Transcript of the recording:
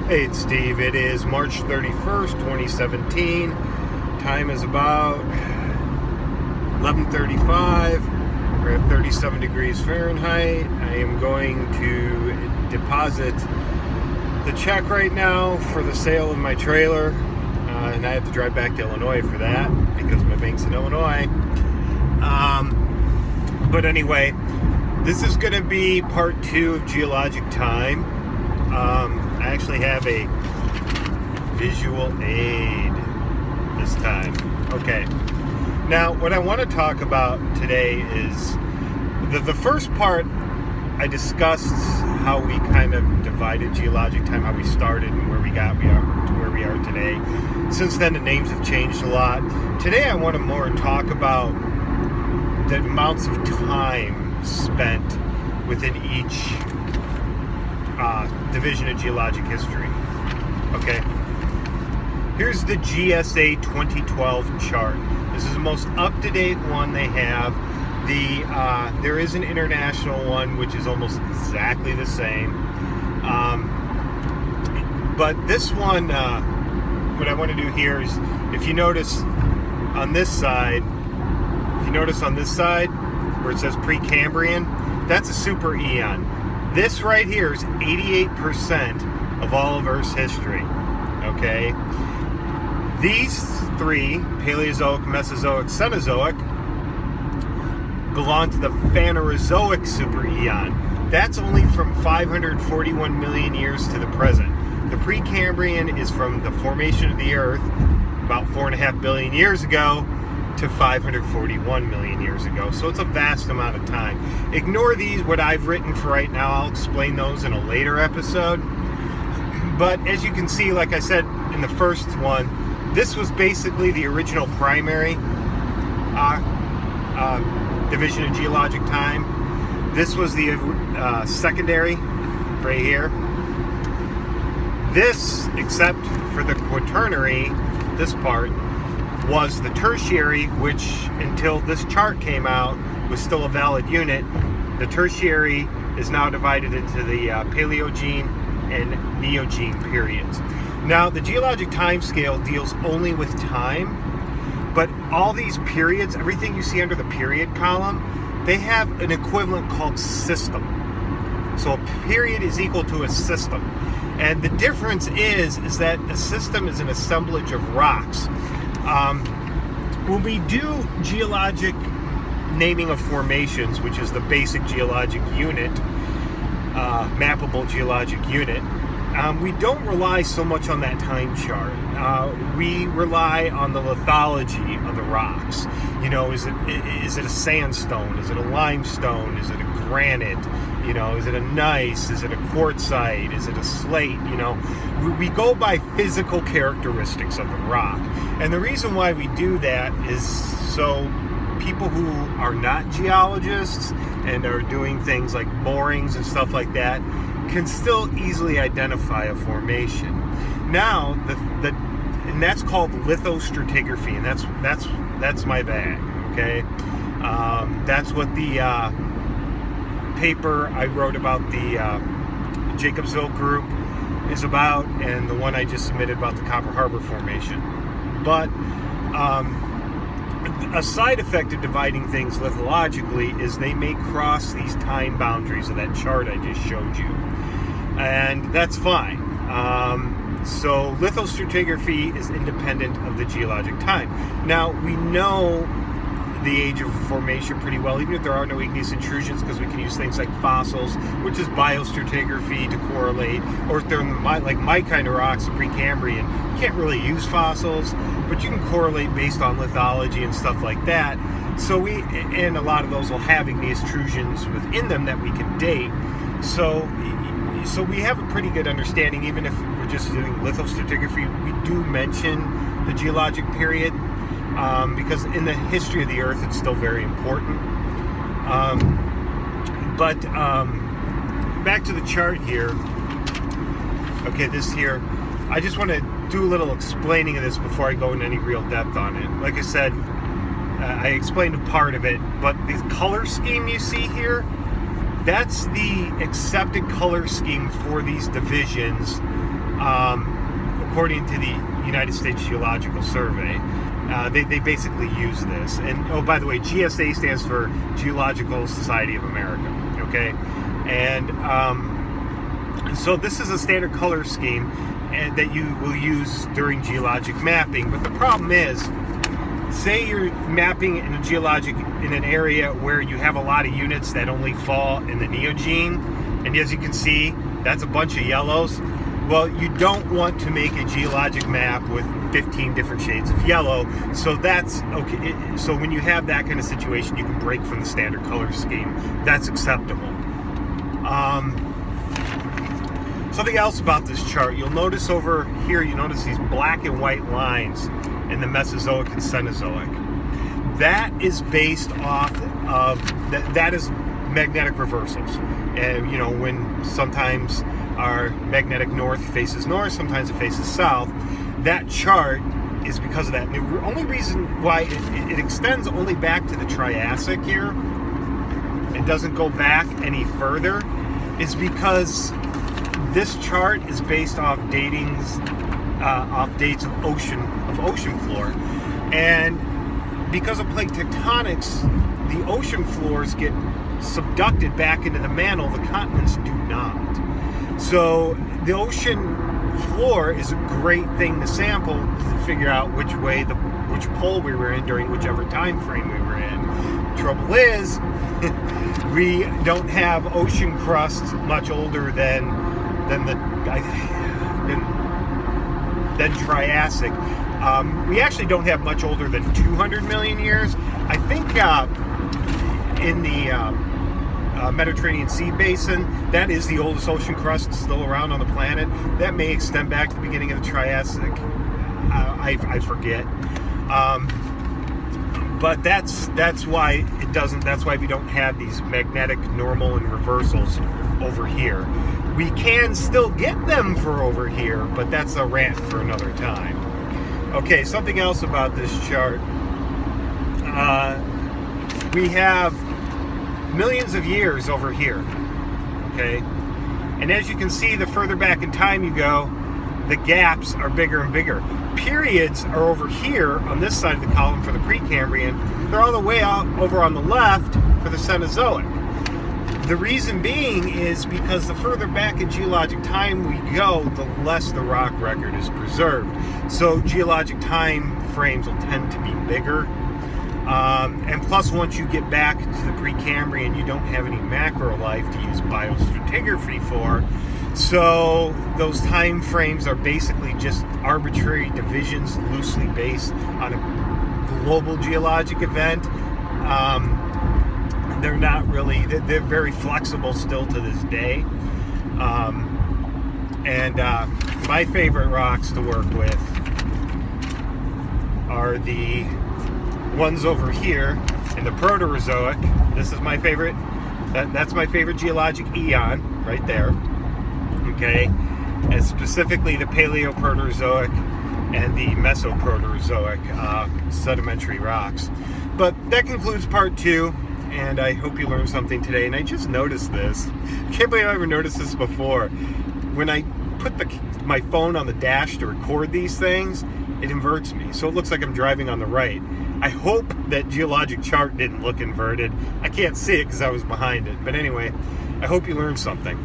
Hey, it's Steve. It is March 31st, 2017. Time is about 11:35. We're at 37 degrees Fahrenheit. I am going to deposit the check right now for the sale of my trailer. And I have to drive back to Illinois for that because my bank's in Illinois. But anyway, this is going to be part 2 of Geologic Time. I actually have a visual aid this time. Okay. Now, what I want to talk about today is the first part. I discussed how we kind of divided Geologic Time, how we started and where we are to where we are today. Since then, the names have changed a lot. Today, I want to more talk about the amounts of time spent within each division of geologic history. Okay. Here's the GSA 2012 chart. This is the most up-to-date one they have. There is an international one which is almost exactly the same. But this one, what I want to do here is, if you notice on this side, where it says Precambrian, that's a Supereon. This right here is 88% of all of Earth's history. Okay? These three, Paleozoic, Mesozoic, Cenozoic, belong to the Phanerozoic Supereon. That's only from 541 million years to the present. The Precambrian is from the formation of the Earth about 4.5 billion years ago to 541 million years ago. So it's a vast amount of time. Ignore these, what I've written for right now. I'll explain those in a later episode. But as you can see, like I said in the first one, this was basically the original primary division of geologic time. This was the secondary right here. This, except for the quaternary, this part, was the tertiary, which until this chart came out was still a valid unit. The tertiary is now divided into the Paleogene and Neogene periods. Now, the geologic time scale deals only with time, but all these periods, everything you see under the period column, they have an equivalent called system. So a period is equal to a system. And the difference is that a system is an assemblage of rocks. When we do geologic naming of formations, which is the basic geologic unit, mappable geologic unit, we don't rely so much on that time chart. We rely on the lithology of the rocks. You know, is it a sandstone? Is it a limestone? Is it a granite? You know, is it a gneiss? Is it a quartzite? Is it a slate? You know, we go by physical characteristics of the rock. And the reason why we do that is so people who are not geologists and are doing things like borings and stuff like that can still easily identify a formation. Now, and that's called lithostratigraphy, and that's my bag. Okay, that's what the paper I wrote about the Jacobsville group is about, and the one I just submitted about the Copper Harbor Formation. But a side effect of dividing things lithologically is they may cross these time boundaries of that chart I just showed you. And that's fine. So lithostratigraphy is independent of the geologic time. Now, we know the age of formation pretty well, even if there are no igneous intrusions, because we can use things like fossils, which is biostratigraphy, to correlate. Or if they're in like my kind of rocks, the Precambrian, you can't really use fossils, but you can correlate based on lithology and stuff like that. So and a lot of those will have igneous intrusions within them that we can date. So we have a pretty good understanding, even if we're just doing lithostratigraphy. We do mention the geologic period, because in the history of the Earth, it's still very important. But back to the chart here. Okay, this here. I just want to do a little explaining of this before I go into any real depth on it. Like I said, I explained a part of it, but the color scheme you see here, that's the accepted color scheme for these divisions according to the United States Geological Survey. They basically use this. And oh, by the way, GSA stands for Geological Society of America. Okay, and so this is a standard color scheme that you will use during geologic mapping. But the problem is, say you're mapping in a geologic in an area where you have a lot of units that only fall in the Neogene, and as you can see, that's a bunch of yellows. Well, you don't want to make a geologic map with 15 different shades of yellow, so that's okay. So when you have that kind of situation, you can break from the standard color scheme. That's acceptable. Something else about this chart, you'll notice over here, you notice these black and white lines in the Mesozoic and Cenozoic. That is based off of, that is magnetic reversals. And you know, when sometimes our magnetic north faces north, sometimes it faces south. That chart is because of that. The only reason why it extends only back to the Triassic here, it doesn't go back any further, is because this chart is based off datings, off dates of ocean floor, and because of plate tectonics, the ocean floors get subducted back into the mantle. The continents do not. So the ocean floor is a great thing to sample to figure out which pole we were in during whichever time frame we were in. Trouble is, we don't have ocean crust much older than Triassic. We actually don't have much older than 200 million years. I think in the Mediterranean Sea Basin, that is the oldest ocean crust still around on the planet. That may extend back to the beginning of the Triassic. I forget. But that's why it doesn't. That's why we don't have these magnetic normal and reversals over here. We can still get them for over here, but that's a rant for another time. Okay, something else about this chart. We have millions of years over here, okay? And as you can see, the further back in time you go, the gaps are bigger and bigger. Periods are over here on this side of the column for the Precambrian. They're all the way out over on the left for the Cenozoic. The reason being is because the further back in geologic time we go, the less the rock record is preserved. So geologic time frames will tend to be bigger. And plus, once you get back to the Precambrian, you don't have any macro life to use biostratigraphy for. So those time frames are basically just arbitrary divisions loosely based on a global geologic event. They're not really, they're very flexible still to this day. My favorite rocks to work with are the ones over here in the Phanerozoic. This is my favorite. That's my favorite geologic eon right there. Okay, and specifically the Paleophanerozoic and the Mesophanerozoic sedimentary rocks. But that concludes part 2, and I hope you learned something today. And I just noticed this. I can't believe I ever noticed this before. When I put my phone on the dash to record these things, it inverts me, so it looks like I'm driving on the right. I hope that geologic chart didn't look inverted. I can't see it because I was behind it. But anyway, I hope you learned something.